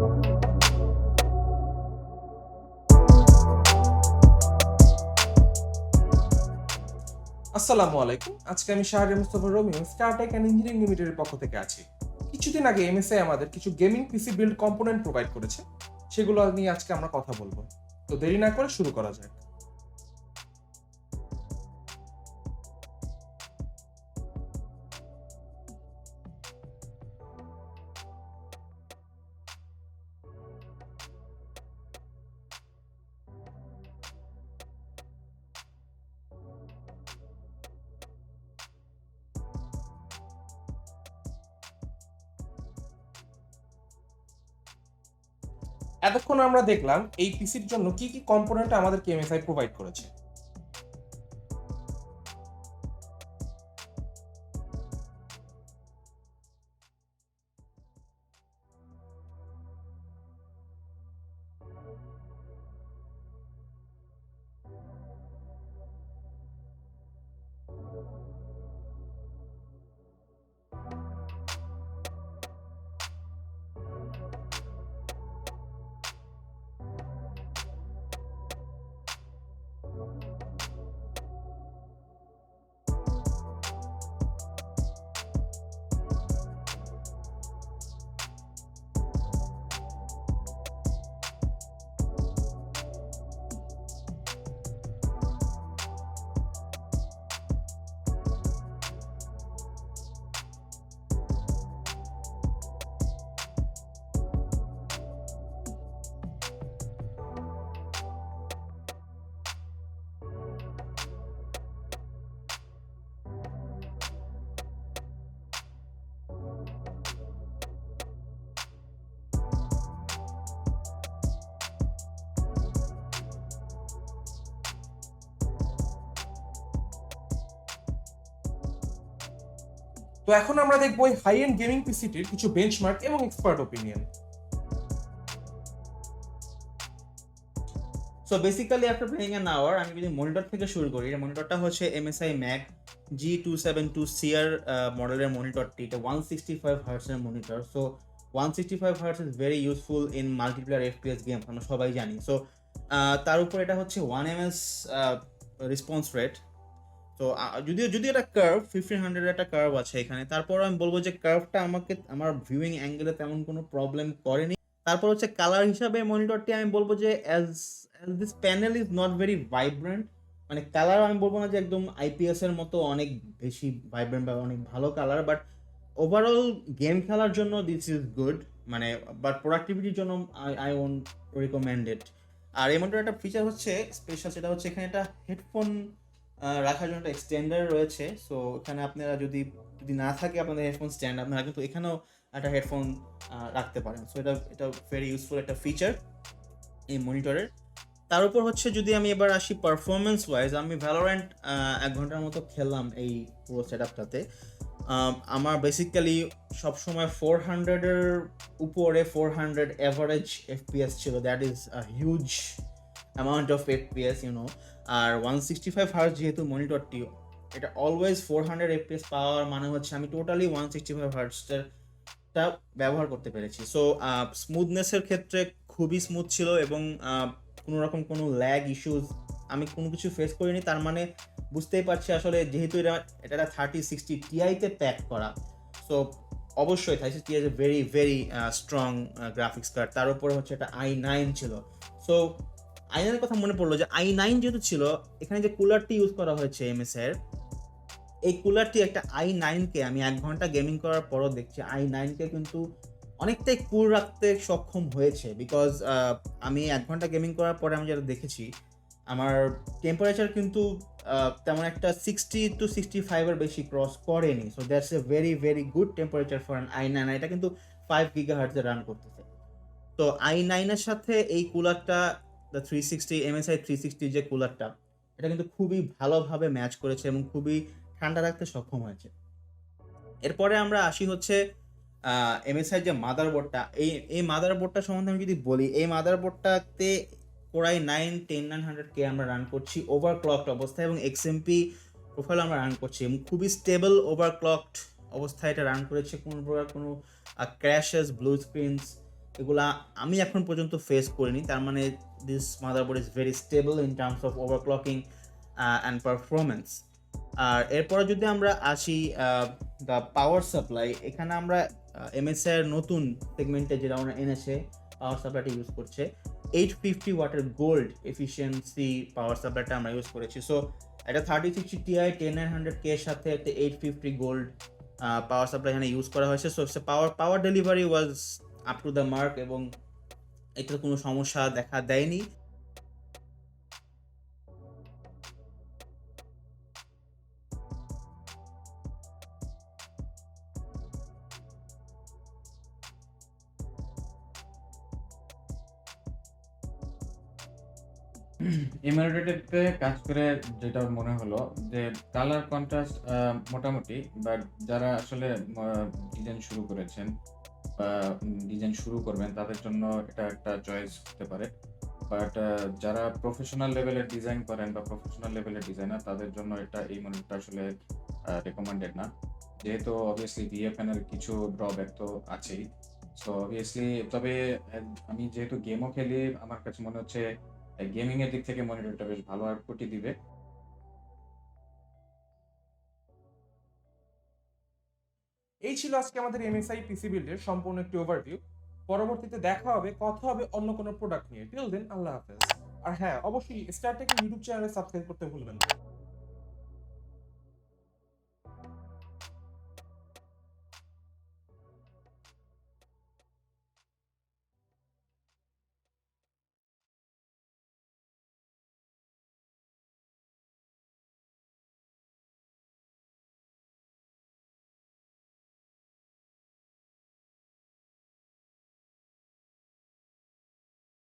আসসালামু আলাইকুম। আজকে আমি Shahriar Mustafa Romeo Star Tech and engineering লিমিটেডের পক্ষ থেকে আছি। কিছুদিন আগে এমএসআই আমাদের কিছু gaming PC build component provide করেছে। সেগুলো নিয়ে আজকে আমরা কথা বলবো। তো দেরি না করে শুরু করা যাক। এতক্ষণ আমরা দেখলাম এই পিসির জন্য কি কি কম্পোনেন্ট আমাদেরকে এমএসআই প্রোভাইড করেছে। তো এখন আমরা দেখবো এই হাই এন্ড গেমিং পিসিটির কিছু বেঞ্চমার্ক এবং expert opinion. So basically after playing an hour আমি যদি মনিটর থেকে শুরু করি, এটা মনিটরটা হচ্ছে MSI ম্যাক G272CR মডেলের মনিটরটি। এটা 165 হার্টসের monitor. So 165 hertz is very useful in multiplayer FPS game, আমরা সবাই জানি। সো তার উপর এটা হচ্ছে 1 ms রেসপন্স রেট। তো যদিও এটা কার্ভ 1500 একটা কার্ভ আছে এখানে, তারপর আমি বলবো যে কার্ভটা আমাকে আমার ভিউইং অ্যাঙ্গেলে তেমন কোনো প্রবলেম করেনি। তারপর হচ্ছে কালার হিসাবে মনিটরটি আমি বলবো যে as this panel is not very vibrant, মানে কালার আমি বলবো না যে একদম IPS এর মতো অনেক বেশি ভাইব্রেন্ট বা অনেক ভালো কালার, বাট ওভারঅল গেম খেলার জন্য দিস ইজ গুড, মানে বাট প্রোডাক্টিভিটির জন্য আই ওন্ট রিকমেন্ড ইট। আর এই মনিটরের একটা ফিচার হচ্ছে স্পেশাল, সেটা হচ্ছে এখানে একটা হেডফোন রাখার জন্য একটা এক্সটেন্ডার রয়েছে। সো এখানে আপনারা যদি না থাকে আপনাদের হেডফোন স্ট্যান্ড, আপনারা কিন্তু এখানেও একটা হেডফোন রাখতে পারেন। সো এটা ভেরি ইউজফুল একটা ফিচার এই মনিটরের। তার উপর হচ্ছে যদি আমি এবার আসি পারফরমেন্স ওয়াইজ, আমি ভ্যালোরেন্ট 1 ঘন্টার মতো খেললাম এই পুরো সেট আপটাতে। আমার বেসিক্যালি সবসময় 400-এর উপরে 400 অ্যাভারেজ FPS ছিল। That is a huge amount of FPS you know. আর 165 হার্জ যেহেতু মনিটরটি, এটা অলওয়েজ 400 FPS পাওয়ার মানে হচ্ছে আমি টোটালি 165 হার্জটা ব্যবহার করতে পেরেছি। সো স্মুথনেসের ক্ষেত্রে খুবই স্মুথ ছিল এবং কোনো রকম কোনো ল্যাগ ইস্যুস আমি কোনো কিছু ফেস করিনি। তার মানে বুঝতেই পারছি আসলে যেহেতু এটা 3060 Ti-তে প্যাক করা, সো অবশ্যই 3060 Ti is a very very strong graphics card. তার উপরে হচ্ছে একটা i9 ছিল। সো i9 এর কথা মনে পড়লো যে i9 যেহেতু ছিল, এখানে যে কুলারটি ইউজ করা হয়েছে MSI এর, এই কুলারটি একটা i9-কে আমি 1 ঘন্টা গেমিং করার পরও দেখছি i9-কে কিন্তু অনেকটাই কুল রাখতে সক্ষম হয়েছে। বিকজ আমি 1 ঘন্টা গেমিং করার পরে আমি যেটা দেখেছি, আমার টেম্পারেচার কিন্তু তেমন একটা 60 to 65-এর বেশি ক্রস করেনি। So that's a very very good temperature for an i9। এটা কিন্তু 5 GHz-এ রান করতেছে। তো i9-এর সাথে এই কুলারটা, দ্য 360 MSI 360 যে কুলারটা, এটা কিন্তু খুবই ভালোভাবে ম্যাচ করেছে এবং খুবই ঠান্ডা রাখতে সক্ষম হয়েছে। এরপরে আমরা আসি হচ্ছে MSI যে মাদারবোর্ডটা, এই মাদারবোর্ডটা সম্বন্ধে আমি যদি বলি, এই মাদারবোর্ডটাতে Core i9-10900K আমরা রান করছি ওভারক্লকড অবস্থায় এবং XMP প্রোফাইল আমরা রান করছি এবং খুবই স্টেবল ওভারক্লকড অবস্থায় এটা রান করেছে। কোনো প্রকার কোনো ক্র্যাশেস, ব্লু স্ক্রিনস এগুলা আমি এখন পর্যন্ত ফেস করিনি। তার মানে this motherboard is very stable in terms of overclocking and performance. আর এরপরে যদি আমরা আসি দ্য পাওয়ার সাপ্লাই, এখানে আমরা MSI এর নতুন সেগমেন্টে যেটা আমরা এনেছে পাওয়ার সাপ্লাইটা ইউজ করছে 850 ওয়াটের গোল্ড এফিসিয়েন্সি পাওয়ার সাপ্লাইটা আমরা ইউজ করেছি। সো এটা 3060 Ti 10900K এর সাথে একটা 850 গোল্ড পাওয়ার সাপ্লাই এখানে ইউজ করা হয়েছে। So power delivery was up to the mark এবং এটাতে কোনো সমস্যা দেখা দেয়নি। ইমারোডেটিভতে কাজ করে যেটা মনে হলো যে কালার কন্ট্রাস্ট মোটামুটি, বাট যারা আসলে ডিজাইন শুরু করেছেন বা ডিজাইন শুরু করবেন তাদের জন্য এটা একটা চয়েস হতে পারে। বাট যারা প্রফেশনাল লেভেলের ডিজাইন করেন বা প্রফেশনাল লেভেলের ডিজাইনার তাদের জন্য এই মনিটরটা আসলে রেকমেন্ডেড না, যেহেতু অবভিয়াসলি VFN এর কিছু ড্রব্যাক তো আছেই। সো অবভিয়াসলি তবে আমি যেহেতু গেমও খেলি, আমার কাছে মনে হচ্ছে গেমিং এর দিক থেকে মনিটরটা বেশ ভালো আউটপুটই দিবে। এই ছিল আজকে আমাদের MSI পিসি বিল্ডের সম্পূর্ণ একটি ওভারভিউ। পরবর্তীতে দেখা হবে, কথা হবে অন্য কোনো প্রোডাক্ট নিয়ে। টিল দেন, আল্লাহ হাফেজ। আর হ্যাঁ, অবশ্যই স্টারটেকের ইউটিউব চ্যানেলে সাবস্ক্রাইব করতে ভুলবেন না।